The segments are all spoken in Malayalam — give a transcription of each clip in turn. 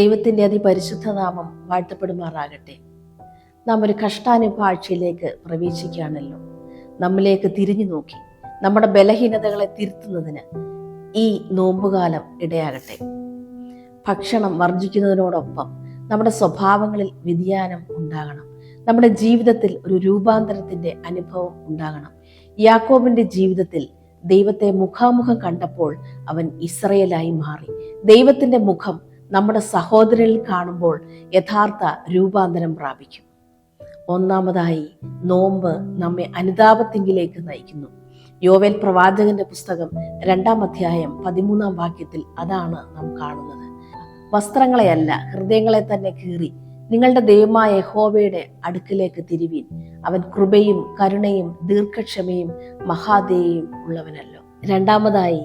ദൈവത്തിൻ്റെ അതിപരിശുദ്ധ നാമം വാഴ്ത്തപ്പെടുമാറാകട്ടെ. നാം ഒരു കഷ്ടാനുഭവ ആഴ്ചയിലേക്ക് പ്രവേശിക്കുകയാണല്ലോ. നമ്മിലേക്ക് തിരിഞ്ഞു നോക്കി നമ്മുടെ ബലഹീനതകളെ തിരുത്തുന്നതിന് ഈ നോമ്പുകാലം ഇടയാകട്ടെ. ഭക്ഷണം വർജിക്കുന്നതിനോടൊപ്പം നമ്മുടെ സ്വഭാവങ്ങളിൽ വ്യതിയാനം ഉണ്ടാകണം. നമ്മുടെ ജീവിതത്തിൽ ഒരു രൂപാന്തരത്തിന്റെ അനുഭവം ഉണ്ടാകണം. യാക്കോബിന്റെ ജീവിതത്തിൽ ദൈവത്തെ മുഖാമുഖം കണ്ടപ്പോൾ അവൻ ഇസ്രയേലായി മാറി. ദൈവത്തിന്റെ മുഖം നമ്മുടെ സഹോദരനിൽ കാണുമ്പോൾ യഥാർത്ഥ രൂപാന്തരം പ്രാപിക്കും. ഒന്നാമതായി, നോമ്പ് നമ്മെ അനുതാപത്തിങ്കിലേക്ക് നയിക്കുന്നു. യോവേൽ പ്രവാചകന്റെ പുസ്തകം 2-ാം അധ്യായം 13-ാം വാക്യത്തിൽ അതാണ് നാം കാണുന്നത്. വസ്ത്രങ്ങളെയല്ല, ഹൃദയങ്ങളെ തന്നെ കീറി നിങ്ങളുടെ ദൈവമായ യഹോവയുടെ അടുക്കിലേക്ക് തിരിവീൻ. അവൻ കൃപയും കരുണയും ദീർഘക്ഷമയും മഹാദയയും ഉള്ളവനല്ലോ. രണ്ടാമതായി,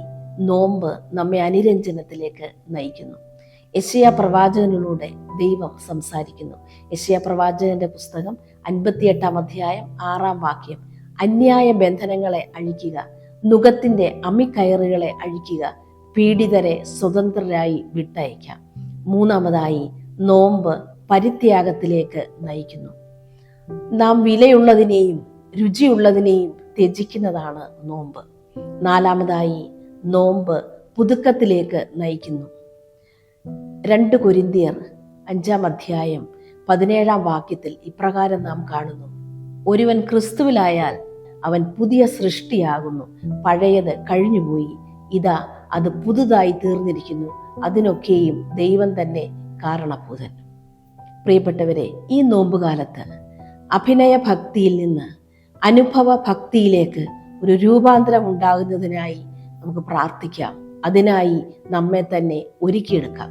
നോമ്പ് നമ്മെ അനുരഞ്ജനത്തിലേക്ക് നയിക്കുന്നു. യെശയ്യാ പ്രവാചകനിലൂടെ ദൈവം സംസാരിക്കുന്നു. യെശയ്യാ പ്രവാചകന്റെ പുസ്തകം 58-ാം അധ്യായം 6-ാം വാക്യം, അന്യായ ബന്ധനങ്ങളെ അഴിക്കുക, നുകത്തിന്റെ അമ്മിക്കയറുകളെ അഴിക്കുക, പീഡിതരെ സ്വതന്ത്രരായി വിട്ടയക്കാം. മൂന്നാമതായി, നോമ്പ് പരിത്യാഗത്തിലേക്ക് നയിക്കുന്നു. നാം വിലയുള്ളതിനെയും രുചിയുള്ളതിനെയും ത്യജിക്കുന്നതാണ് നോമ്പ്. നാലാമതായി, നോമ്പ് പുതുക്കത്തിലേക്ക് നയിക്കുന്നു. 2 കൊരിന്ത്യർ 5-ാം അധ്യായം 17-ാം വാക്യത്തിൽ ഇപ്രകാരം നാം കാണുന്നു: ഒരുവൻ ക്രിസ്തുവിലായാൽ അവൻ പുതിയ സൃഷ്ടിയാകുന്നു, പഴയത് കഴിഞ്ഞുപോയി, ഇതാ അത് പുതുതായി തീർന്നിരിക്കുന്നു, അതിനൊക്കെയും ദൈവം തന്നെ കാരണഭൂതൻ. പ്രിയപ്പെട്ടവരെ, ഈ നോമ്പുകാലത്ത് അഭിനയ ഭക്തിയിൽ നിന്ന് അനുഭവ ഭക്തിയിലേക്ക് ഒരു രൂപാന്തരം ഉണ്ടാകുന്നതിനായി നമുക്ക് പ്രാർത്ഥിക്കാം. അതിനായി നമ്മെ തന്നെ ഒരുക്കിയെടുക്കാം.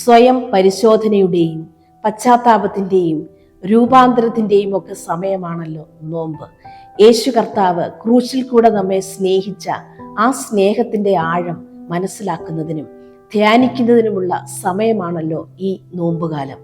സ്വയം പരിശോധനയുടെയും പശ്ചാത്താപത്തിൻ്റെയും രൂപാന്തരത്തിൻ്റെയും ഒക്കെ സമയമാണല്ലോ നോമ്പ്. യേശു കർത്താവ് ക്രൂശിൽ കൂടെ നമ്മെ സ്നേഹിച്ച ആ സ്നേഹത്തിൻ്റെ ആഴം മനസ്സിലാക്കുന്നതിനും ധ്യാനിക്കുന്നതിനുമുള്ള സമയമാണല്ലോ ഈ നോമ്പുകാലം.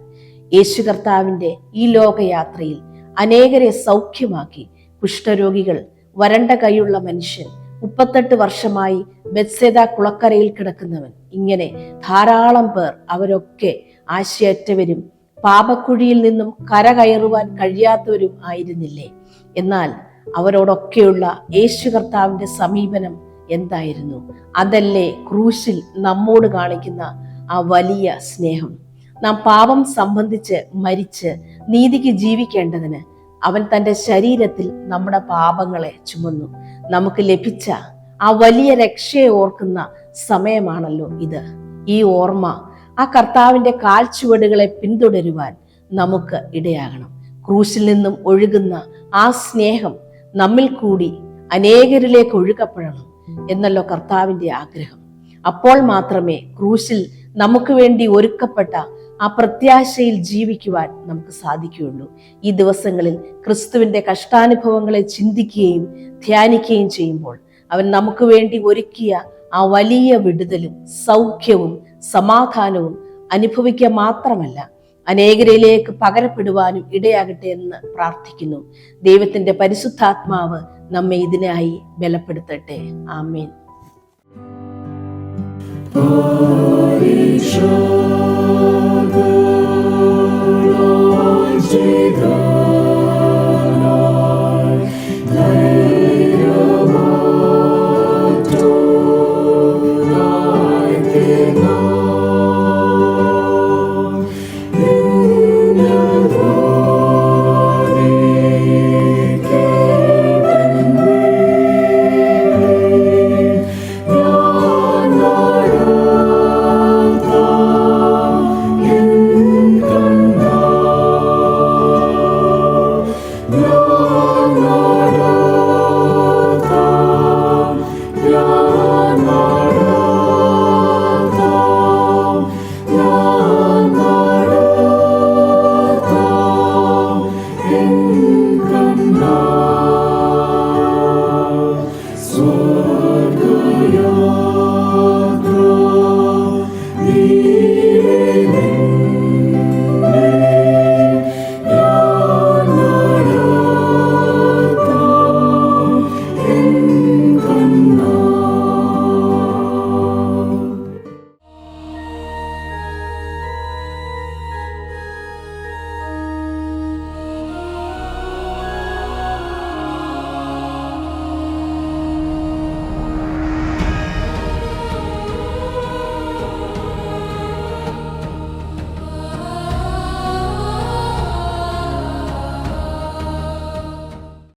യേശു കർത്താവിൻ്റെ ഈ ലോകയാത്രയിൽ അനേകരെ സൗഖ്യമാക്കി. കുഷ്ഠരോഗികൾ, വരണ്ട കൈയുള്ള മനുഷ്യൻ, 38 വർഷമായി ബെത്സേദ കുളക്കരയിൽ കിടക്കുന്നവൻ, ഇങ്ങനെ ധാരാളം പേർ, അവരൊക്കെ ആശയറ്റവരും പാപക്കുഴിയിൽ നിന്നും കരകയറുവാൻ കഴിയാത്തവരും ആയിരുന്നില്ലേ? എന്നാൽ അവരോടൊക്കെയുള്ള യേശു കർത്താവിന്റെ സമീപനം എന്തായിരുന്നു? അതല്ലേ ക്രൂശിൽ നമ്മോട് കാണിക്കുന്ന ആ വലിയ സ്നേഹം. നാം പാപം സംബന്ധിച്ച് മരിച്ച് നീതിക്ക് ജീവിക്കേണ്ടതിന് അവൻ തൻ്റെ ശരീരത്തിൽ നമ്മുടെ പാപങ്ങളെ ചുമന്നു. നമുക്ക് ലഭിച്ച ആ വലിയ രക്ഷയെ ഓർക്കുന്ന സമയമാണല്ലോ ഇത്. ഈ ഓർമ്മ, ആ കർത്താവിൻ്റെ കാൽച്ചുവടുകളെ പിന്തുടരുവാൻ നമുക്ക് ഇടയാകണം. ക്രൂശിൽ നിന്നും ഒഴുകുന്ന ആ സ്നേഹം നമ്മിൽ കൂടി അനേകരിലേക്ക് ഒഴുകപ്പെടണം എന്നല്ലോ കർത്താവിൻ്റെ ആഗ്രഹം. അപ്പോൾ മാത്രമേ ക്രൂശിൽ നമുക്ക് വേണ്ടി ഒരുക്കപ്പെട്ട ആ പ്രത്യാശയിൽ ജീവിക്കുവാൻ നമുക്ക് സാധിക്കുകയുള്ളൂ. ഈ ദിവസങ്ങളിൽ ക്രിസ്തുവിന്റെ കഷ്ടാനുഭവങ്ങളെ ചിന്തിക്കുകയും ധ്യാനിക്കുകയും ചെയ്യുമ്പോൾ അവൻ നമുക്ക് വേണ്ടി ഒരുക്കിയ ആ വലിയ വിടുതലും സൗഖ്യവും സമാധാനവും അനുഭവിക്കുക മാത്രമല്ല, അനേകരിലേക്ക് പകരപ്പെടുവാനും ഇടയാകട്ടെ എന്ന് പ്രാർത്ഥിക്കുന്നു. ദൈവത്തിന്റെ പരിശുദ്ധാത്മാവ് നമ്മെ ഇതിനായി ബലപ്പെടുത്തട്ടെ. ആമേൻ.